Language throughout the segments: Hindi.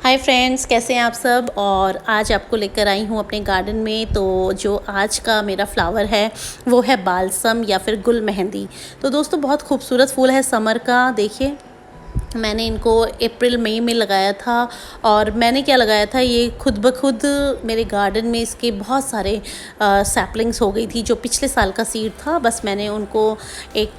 हाय फ्रेंड्स, कैसे हैं आप सब। और आज आपको लेकर आई हूँ अपने गार्डन में। तो जो आज का मेरा फ्लावर है वो है बालसम या फिर गुल मेहंदी। तो दोस्तों बहुत खूबसूरत फूल है समर का। देखिए मैंने इनको अप्रैल मई में लगाया था। और मैंने क्या लगाया था, ये खुद ब खुद मेरे गार्डन में इसके बहुत सारे सैपलिंग्स हो गई थी। जो पिछले साल का सीड था, बस मैंने उनको एक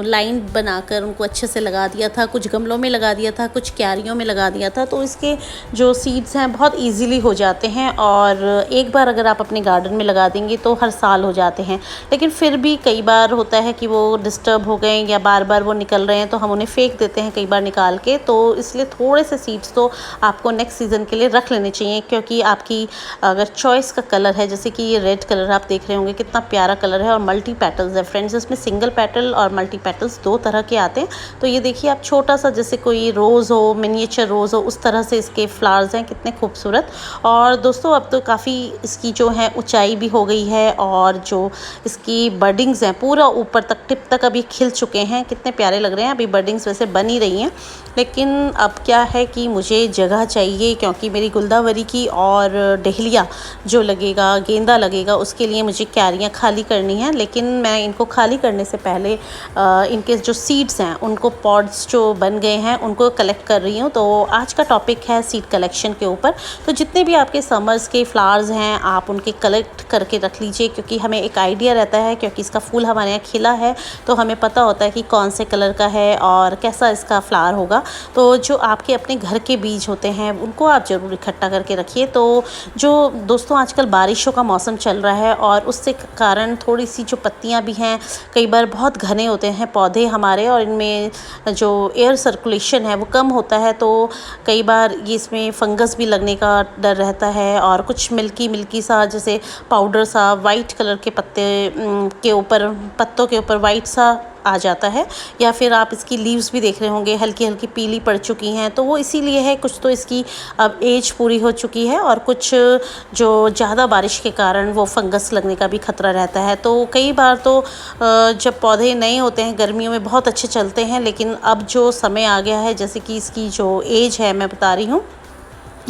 लाइन बनाकर उनको अच्छे से लगा दिया था। कुछ गमलों में लगा दिया था, कुछ क्यारियों में लगा दिया था। तो इसके जो सीड्स हैं बहुत इजीली हो जाते हैं। और एक बार अगर आप अपने गार्डन में लगा देंगे तो हर साल हो जाते हैं। लेकिन फिर भी कई बार होता है कि वो डिस्टर्ब हो गए या बार बार वो निकल रहे हैं, तो हम उन्हें फेंक देते हैं कई बार निकाल के। तो इसलिए थोड़े से सीड्स तो आपको नेक्स्ट सीज़न के लिए रख लेने चाहिए, क्योंकि आपकी अगर चॉइस का कलर है, जैसे कि ये रेड कलर आप देख रहे होंगे कितना प्यारा कलर है और मल्टी पेटल्स है फ्रेंड्स। इसमें सिंगल पेटल और मल्टी पेटल्स दो तरह के आते हैं। तो ये देखिए आप छोटा सा जैसे कोई रोज़ हो, मिनिएचर रोज़ हो, उस तरह से इसके फ्लावर्स हैं, कितने खूबसूरत। और दोस्तों अब तो काफ़ी इसकी जो है ऊंचाई भी हो गई है और जो इसकी बर्डिंग्स हैं पूरा ऊपर तक टिप तक अभी खिल चुके हैं। कितने प्यारे लग रहे हैं। अभी बर्डिंग्स वैसे बन ही रही हैं, लेकिन अब क्या है कि मुझे जगह चाहिए, क्योंकि मेरी गुलदावरी की और डहलिया जो लगेगा, गेंदा लगेगा, उसके लिए मुझे क्यारियाँ खाली करनी हैं। लेकिन मैं इनको खाली करने से पहले इनके जो सीड्स हैं उनको पॉड्स जो बन गए हैं उनको कलेक्ट कर रही हूँ। तो आज का टॉपिक है सीड कलेक्शन के ऊपर। तो जितने भी आपके समर्स के फ्लावर्स हैं आप उनके कलेक्ट करके रख लीजिए, क्योंकि हमें एक आइडिया रहता है, क्योंकि इसका फूल हमारे यहाँ खिला है तो हमें पता होता है कि कौन से कलर का है और कैसा इसका फ्लावर होगा। तो जो आपके अपने घर के बीज होते हैं उनको आप ज़रूर इकट्ठा करके रखिए। तो जो दोस्तों आजकल बारिशों का मौसम चल रहा है और उससे कारण थोड़ी सी जो पत्तियां भी हैं, कई बार बहुत घने होते हैं पौधे हमारे और इनमें जो एयर सर्कुलेशन है वो कम होता है। तो कई बार ये इसमें फंगस भी लगने का डर रहता है और कुछ मिल्की मिल्की सा जैसे पाउडर सा वाइट कलर के पत्तों के ऊपर वाइट सा आ जाता है। या फिर आप इसकी लीव्स भी देख रहे होंगे हल्की हल्की पीली पड़ चुकी हैं। तो वो इसीलिए है, कुछ तो इसकी अब एज पूरी हो चुकी है और कुछ जो ज़्यादा बारिश के कारण वो फंगस लगने का भी खतरा रहता है। तो कई बार तो जब पौधे नए होते हैं गर्मियों में बहुत अच्छे चलते हैं, लेकिन अब जो समय आ गया है, जैसे कि इसकी जो एज है मैं बता रही हूँ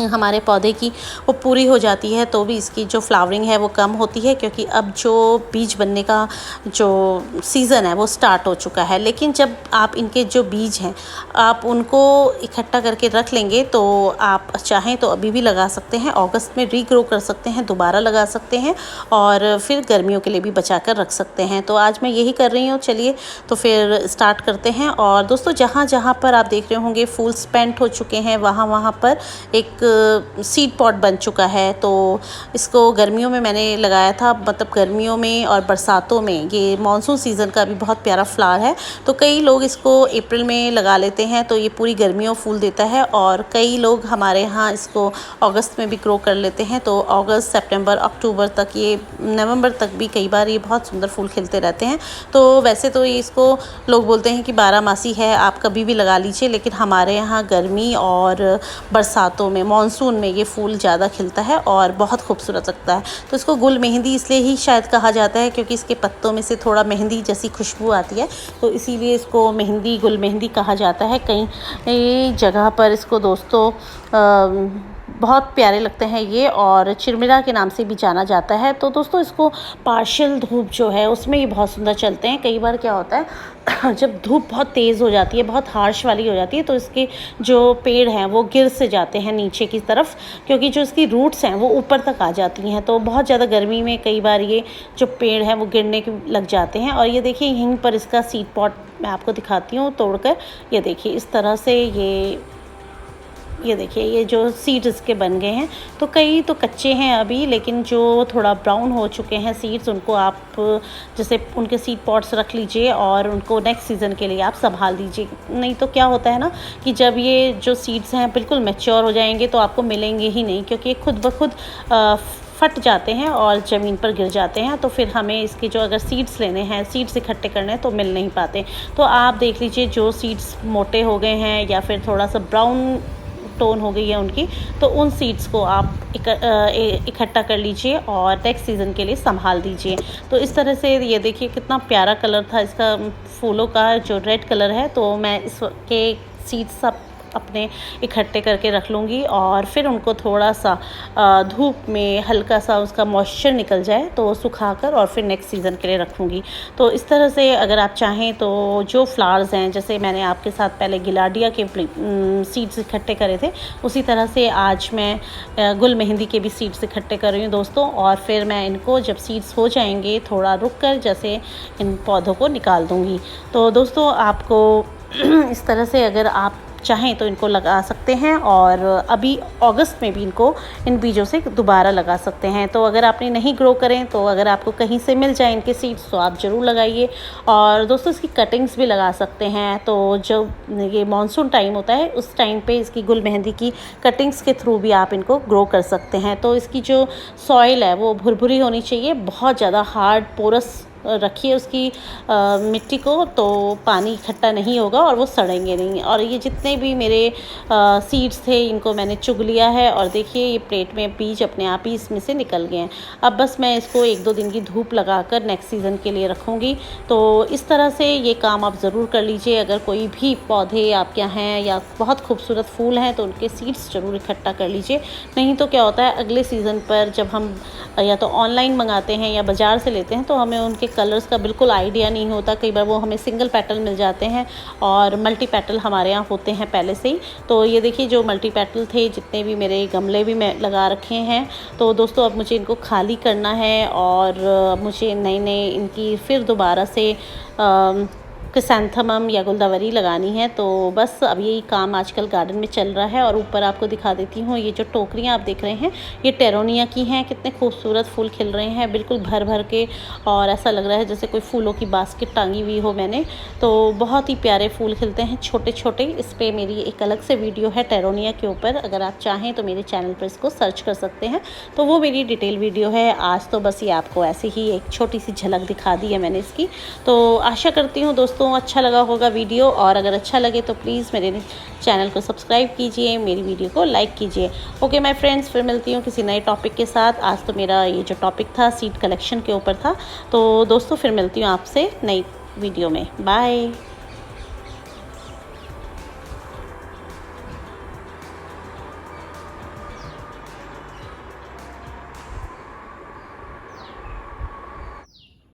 हमारे पौधे की, वो पूरी हो जाती है, तो भी इसकी जो फ्लावरिंग है वो कम होती है, क्योंकि अब जो बीज बनने का जो सीज़न है वो स्टार्ट हो चुका है। लेकिन जब आप इनके जो बीज हैं आप उनको इकट्ठा करके रख लेंगे तो आप चाहें तो अभी भी लगा सकते हैं, अगस्त में रीग्रो कर सकते हैं, दोबारा लगा सकते हैं और फिर गर्मियों के लिए भी बचा कर रख सकते हैं। तो आज मैं यही कर रही हूँ। चलिए तो फिर स्टार्ट करते हैं। और दोस्तों जहाँ जहाँ पर आप देख रहे होंगे फूल स्पेंट हो चुके हैं वहाँ पर एक सीड पॉट बन चुका है। तो इसको गर्मियों में मैंने लगाया था, मतलब गर्मियों में और बरसातों में। ये मानसून सीज़न का भी बहुत प्यारा फ्लावर है। तो कई लोग इसको अप्रैल में लगा लेते हैं तो ये पूरी गर्मियों फूल देता है, और कई लोग हमारे यहाँ इसको अगस्त में भी ग्रो कर लेते हैं। तो अगस्त, सितंबर, अक्टूबर तक, ये नवंबर तक भी कई बार ये बहुत सुंदर फूल खिलते रहते हैं। तो वैसे तो ये इसको लोग बोलते हैं कि 12 मासी है, आप कभी भी लगा लीजिए, लेकिन हमारे यहाँ गर्मी और बरसातों में, मानसून में ये फूल ज़्यादा खिलता है और बहुत खूबसूरत लगता है। तो इसको गुल मेहंदी इसलिए ही शायद कहा जाता है, क्योंकि इसके पत्तों में से थोड़ा मेहंदी जैसी खुशबू आती है, तो इसीलिए इसको मेहंदी, गुल मेहंदी कहा जाता है। कई जगह पर इसको दोस्तों बहुत प्यारे लगते हैं ये, और चिरमिरा के नाम से भी जाना जाता है। तो दोस्तों इसको पार्शियल धूप जो है उसमें ये बहुत सुंदर चलते हैं। कई बार क्या होता है जब धूप बहुत तेज़ हो जाती है, बहुत हार्श वाली हो जाती है, तो इसके जो पेड़ हैं वो गिर से जाते हैं नीचे की तरफ, क्योंकि जो इसकी रूट्स हैं वो ऊपर तक आ जाती हैं। तो बहुत ज़्यादा गर्मी में कई बार ये जो पेड़ हैं वो गिरने के लग जाते हैं। और ये देखिए यहीं पर इसका सीड पॉट मैं आपको दिखाती हूँ तोड़कर। ये देखिए इस तरह से ये देखिए ये जो सीड्स इसके बन गए हैं। तो कई तो कच्चे हैं अभी, लेकिन जो थोड़ा ब्राउन हो चुके हैं सीड्स, उनको आप जैसे उनके सीड पॉट्स रख लीजिए और उनको नेक्स्ट सीज़न के लिए आप संभाल दीजिए। नहीं तो क्या होता है ना कि जब ये जो सीड्स हैं बिल्कुल मैच्योर हो जाएंगे तो आपको मिलेंगे ही नहीं, क्योंकि ये खुद ब खुद फट जाते हैं और ज़मीन पर गिर जाते हैं। तो फिर हमें इसके जो अगर सीड्स लेने हैं, सीड्स इकट्ठे करने हैं, तो मिल नहीं पाते। तो आप देख लीजिए जो सीड्स मोटे हो गए हैं या फिर थोड़ा सा ब्राउन टोन हो गई है उनकी, तो उन सीड्स को आप इकट्ठा कर लीजिए और नेक्स्ट सीज़न के लिए संभाल दीजिए। तो इस तरह से ये देखिए कितना प्यारा कलर था इसका फूलों का, जो रेड कलर है। तो मैं इसके सीड्स सब अपने इकट्ठे करके रख लूँगी और फिर उनको थोड़ा सा धूप में हल्का सा उसका मॉइस्चर निकल जाए तो सुखाकर और फिर नेक्स्ट सीज़न के लिए रखूँगी। तो इस तरह से अगर आप चाहें तो जो फ्लावर्स हैं, जैसे मैंने आपके साथ पहले गिलाडिया के सीड्स इकट्ठे करे थे, उसी तरह से आज मैं गुल मेहंदी के भी सीड्स इकट्ठे कर रही हूँ दोस्तों। और फिर मैं इनको जब सीड्स हो जाएंगे थोड़ा रुक कर जैसे इन पौधों को निकाल दूँगी। तो दोस्तों आपको इस तरह से अगर आप चाहें तो इनको लगा सकते हैं और अभी अगस्त में भी इनको इन बीजों से दोबारा लगा सकते हैं। तो अगर आपने नहीं ग्रो करें तो अगर आपको कहीं से मिल जाए इनके सीड्स तो आप ज़रूर लगाइए। और दोस्तों इसकी कटिंग्स भी लगा सकते हैं। तो जब ये मानसून टाइम होता है उस टाइम पे इसकी गुल मेहंदी की कटिंग्स के थ्रू भी आप इनको ग्रो कर सकते हैं। तो इसकी जो सॉइल है वो भुरभुरी होनी चाहिए, बहुत ज़्यादा हार्ड पोरस रखिए उसकी मिट्टी को, तो पानी इकट्ठा नहीं होगा और वो सड़ेंगे नहीं। और ये जितने भी मेरे सीड्स थे इनको मैंने चुग लिया है और देखिए ये प्लेट में बीज अपने आप ही इसमें से निकल गए हैं। अब बस मैं इसको 1-2 दिन की धूप लगाकर नेक्स्ट सीज़न के लिए रखूँगी। तो इस तरह से ये काम आप ज़रूर कर लीजिए। अगर कोई भी पौधे आपके यहाँ हैं या बहुत खूबसूरत फूल हैं तो उनके सीड्स ज़रूर इकट्ठा कर लीजिए। नहीं तो क्या होता है अगले सीज़न पर जब हम या तो ऑनलाइन मंगाते हैं या बाज़ार से लेते हैं तो हमें उनके कलर्स का बिल्कुल आइडिया नहीं होता। कई बार वो हमें सिंगल पेटल मिल जाते हैं और मल्टी पेटल हमारे यहाँ होते हैं पहले से ही। तो ये देखिए जो मल्टी पेटल थे, जितने भी मेरे गमले भी मैं लगा रखे हैं, तो दोस्तों अब मुझे इनको खाली करना है और मुझे नए इनकी फिर दोबारा से क्रिसैंथेमम या गुलदावरी लगानी है। तो बस अब यही काम आजकल गार्डन में चल रहा है। और ऊपर आपको दिखा देती हूँ, ये जो टोकरियाँ आप देख रहे हैं ये टेरोनिया की हैं। कितने खूबसूरत फूल खिल रहे हैं बिल्कुल भर भर के, और ऐसा लग रहा है जैसे कोई फूलों की बास्केट टांगी हुई हो मैंने। तो बहुत ही प्यारे फूल खिलते हैं छोटे छोटे। इस पर मेरी एक अलग से वीडियो है टेरोनिया के ऊपर, अगर आप चाहें तो मेरे चैनल पर इसको सर्च कर सकते हैं, तो वो मेरी डिटेल वीडियो है। आज तो बस ये आपको ऐसे ही एक छोटी सी झलक दिखा दी है मैंने इसकी। तो आशा करती हूँ दोस्तों अच्छा लगा होगा वीडियो, और अगर अच्छा लगे तो प्लीज़ मेरे चैनल को सब्सक्राइब कीजिए, मेरी वीडियो को लाइक कीजिए। ओके माय फ्रेंड्स, फिर मिलती हूँ किसी नए टॉपिक के साथ। आज तो मेरा ये जो टॉपिक था सीड कलेक्शन के ऊपर था। तो दोस्तों फिर मिलती हूँ आपसे नई वीडियो में। बाय।